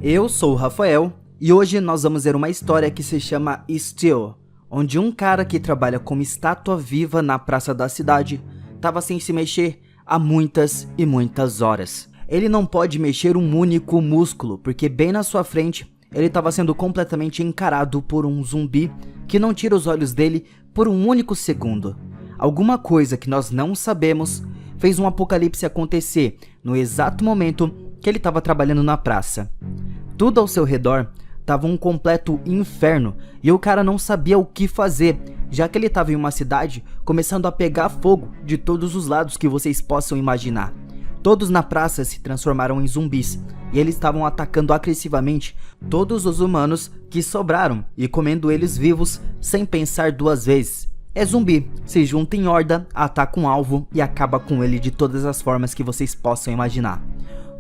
Eu sou o Rafael e hoje nós vamos ver uma história que se chama Still, onde um cara que trabalha como estátua viva na praça da cidade estava sem se mexer há muitas e muitas horas. Ele não pode mexer um único músculo, porque bem na sua frente ele estava sendo completamente encarado por um zumbi que não tira os olhos dele por um único segundo. Alguma coisa que nós não sabemos fez um apocalipse acontecer no exato momento que ele estava trabalhando na praça. Tudo ao seu redor estava um completo inferno e o cara não sabia o que fazer, já que ele estava em uma cidade começando a pegar fogo de todos os lados que vocês possam imaginar. Todos na praça se transformaram em zumbis e eles estavam atacando agressivamente todos os humanos que sobraram e comendo eles vivos sem pensar duas vezes. É zumbi, se junta em horda, ataca um alvo e acaba com ele de todas as formas que vocês possam imaginar.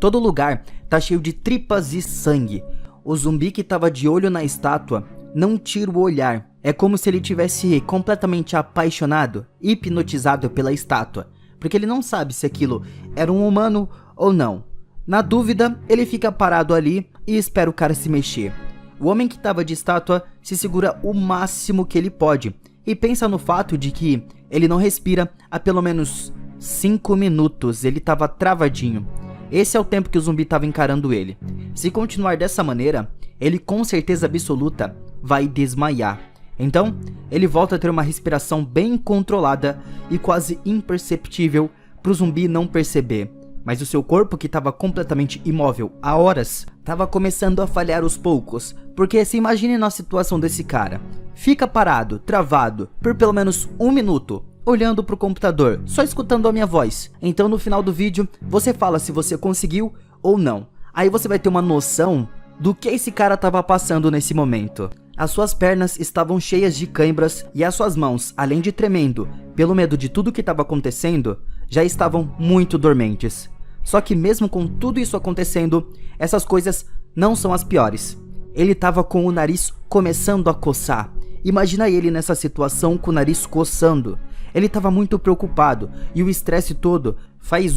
Todo lugar tá cheio de tripas e sangue. O zumbi que estava de olho na estátua não tira o olhar. É como se ele tivesse completamente apaixonado, hipnotizado pela estátua, porque ele não sabe se aquilo era um humano ou não. Na dúvida, ele fica parado ali e espera o cara se mexer. O homem que estava de estátua se segura o máximo que ele pode e pensa no fato de que ele não respira há pelo menos 5 minutos, ele estava travadinho. Esse é o tempo que o zumbi estava encarando ele. Se continuar dessa maneira, ele com certeza absoluta vai desmaiar. Então, ele volta a ter uma respiração bem controlada e quase imperceptível para o zumbi não perceber. Mas o seu corpo, que estava completamente imóvel há horas, estava começando a falhar aos poucos. Porque se imagine na situação desse cara. Fica parado, travado, por pelo menos 1 minuto, olhando pro computador, só escutando a minha voz. Então no final do vídeo, você fala se você conseguiu ou não. Aí você vai ter uma noção do que esse cara estava passando nesse momento. As suas pernas estavam cheias de cãibras e as suas mãos, além de tremendo pelo medo de tudo que estava acontecendo, já estavam muito dormentes. Só que mesmo com tudo isso acontecendo, essas coisas não são as piores. Ele estava com o nariz começando a coçar. Imagina ele nessa situação com o nariz coçando. Ele estava muito preocupado e o estresse todo faz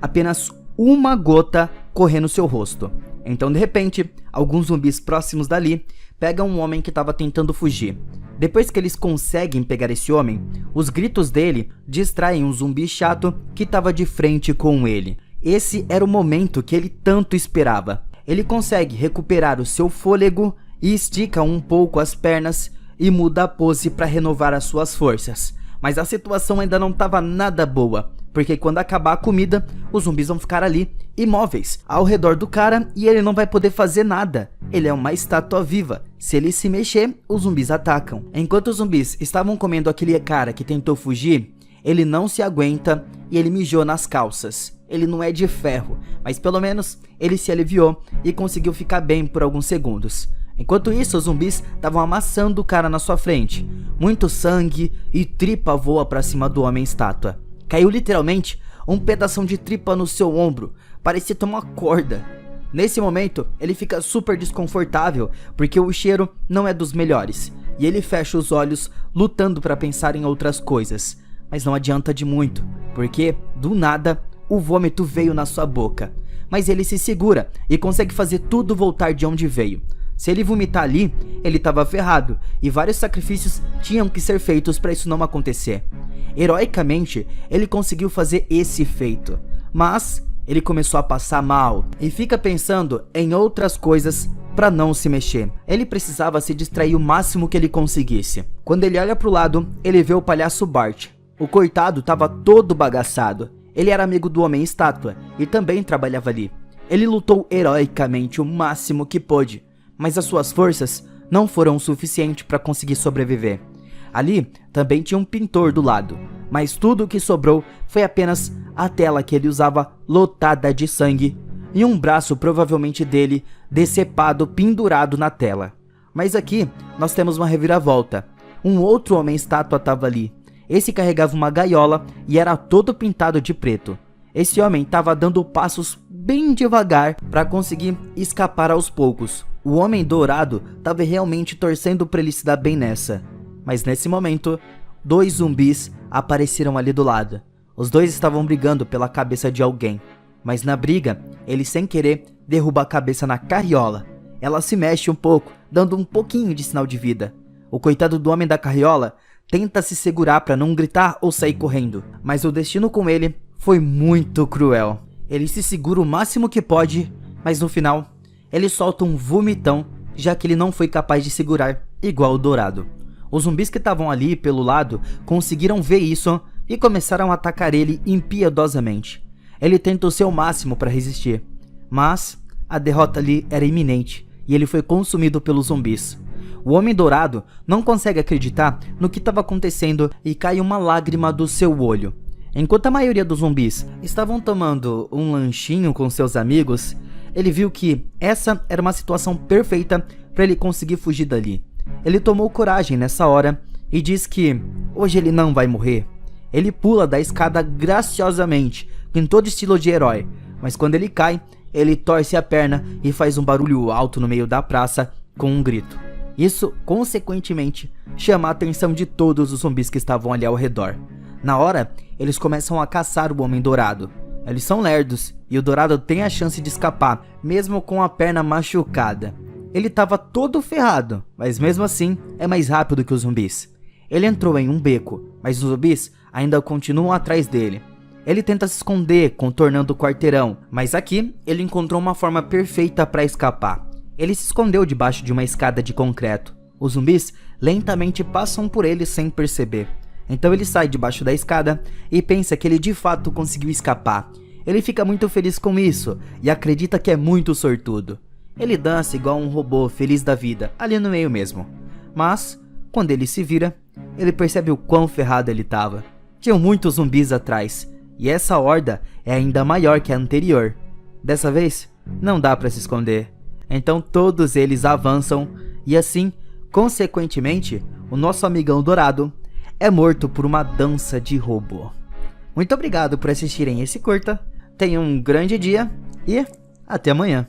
apenas uma gota correr no seu rosto. Então de repente, alguns zumbis próximos dali pegam um homem que estava tentando fugir. Depois que eles conseguem pegar esse homem, os gritos dele distraem um zumbi chato que estava de frente com ele. Esse era o momento que ele tanto esperava. Ele consegue recuperar o seu fôlego e estica um pouco as pernas e muda a pose para renovar as suas forças. Mas a situação ainda não estava nada boa, porque quando acabar a comida, os zumbis vão ficar ali, imóveis, ao redor do cara e ele não vai poder fazer nada. Ele é uma estátua viva. Se ele se mexer, os zumbis atacam. Enquanto os zumbis estavam comendo aquele cara que tentou fugir, ele não se aguenta e ele mijou nas calças. Ele não é de ferro, mas pelo menos ele se aliviou e conseguiu ficar bem por alguns segundos. Enquanto isso, os zumbis estavam amassando o cara na sua frente. Muito sangue e tripa voa pra cima do homem estátua. Caiu literalmente um pedação de tripa no seu ombro, parecia ter uma corda. Nesse momento, ele fica super desconfortável, porque o cheiro não é dos melhores. E ele fecha os olhos, lutando para pensar em outras coisas. Mas não adianta de muito, porque, do nada, o vômito veio na sua boca. Mas ele se segura e consegue fazer tudo voltar de onde veio. Se ele vomitar ali, ele estava ferrado e vários sacrifícios tinham que ser feitos para isso não acontecer. Heroicamente, ele conseguiu fazer esse feito, mas ele começou a passar mal e fica pensando em outras coisas para não se mexer. Ele precisava se distrair o máximo que ele conseguisse. Quando ele olha para o lado, ele vê o palhaço Bart. O coitado estava todo bagaçado. Ele era amigo do homem estátua e também trabalhava ali. Ele lutou heroicamente o máximo que pôde, mas as suas forças não foram o suficiente para conseguir sobreviver. Ali também tinha um pintor do lado, mas tudo o que sobrou foi apenas a tela que ele usava lotada de sangue e um braço provavelmente dele decepado pendurado na tela. Mas aqui nós temos uma reviravolta. Um outro homem estátua estava ali. Esse carregava uma gaiola e era todo pintado de preto. Esse homem estava dando passos bem devagar para conseguir escapar aos poucos. O homem dourado estava realmente torcendo para ele se dar bem nessa. Mas nesse momento, 2 zumbis apareceram ali do lado. Os dois estavam brigando pela cabeça de alguém. mas na briga, ele sem querer derruba a cabeça na carriola. Ela se mexe um pouco, dando um pouquinho de sinal de vida. O coitado do homem da carriola tenta se segurar para não gritar ou sair correndo, mas o destino com ele foi muito cruel. Ele se segura o máximo que pode, mas no final, ele solta um vomitão, já que ele não foi capaz de segurar igual o Dourado. Os zumbis que estavam ali pelo lado conseguiram ver isso e começaram a atacar ele impiedosamente. Ele tenta o seu máximo para resistir, mas a derrota ali era iminente e ele foi consumido pelos zumbis. O Homem Dourado não consegue acreditar no que estava acontecendo e cai uma lágrima do seu olho. Enquanto a maioria dos zumbis estavam tomando um lanchinho com seus amigos, ele viu que essa era uma situação perfeita para ele conseguir fugir dali. Ele tomou coragem nessa hora e diz que hoje ele não vai morrer. Ele pula da escada graciosamente, em todo estilo de herói, mas quando ele cai, ele torce a perna e faz um barulho alto no meio da praça com um grito. Isso, consequentemente, chama a atenção de todos os zumbis que estavam ali ao redor. Na hora, eles começam a caçar o Homem Dourado. Eles são lerdos e o Dourado tem a chance de escapar, mesmo com a perna machucada. Ele estava todo ferrado, mas mesmo assim é mais rápido que os zumbis. Ele entrou em um beco, mas os zumbis ainda continuam atrás dele. Ele tenta se esconder, contornando o quarteirão, mas aqui ele encontrou uma forma perfeita para escapar. Ele se escondeu debaixo de uma escada de concreto. Os zumbis lentamente passam por ele sem perceber. Então ele sai debaixo da escada e pensa que ele de fato conseguiu escapar. Ele fica muito feliz com isso e acredita que é muito sortudo. Ele dança igual um robô feliz da vida, ali no meio mesmo. Mas, quando ele se vira, ele percebe o quão ferrado ele estava. Tinham muitos zumbis atrás, e essa horda é ainda maior que a anterior. Dessa vez, não dá para se esconder. Então todos eles avançam e assim, consequentemente, o nosso amigão Dourado é morto por uma dança de robô. Muito obrigado por assistirem esse curta, tenham um grande dia e até amanhã.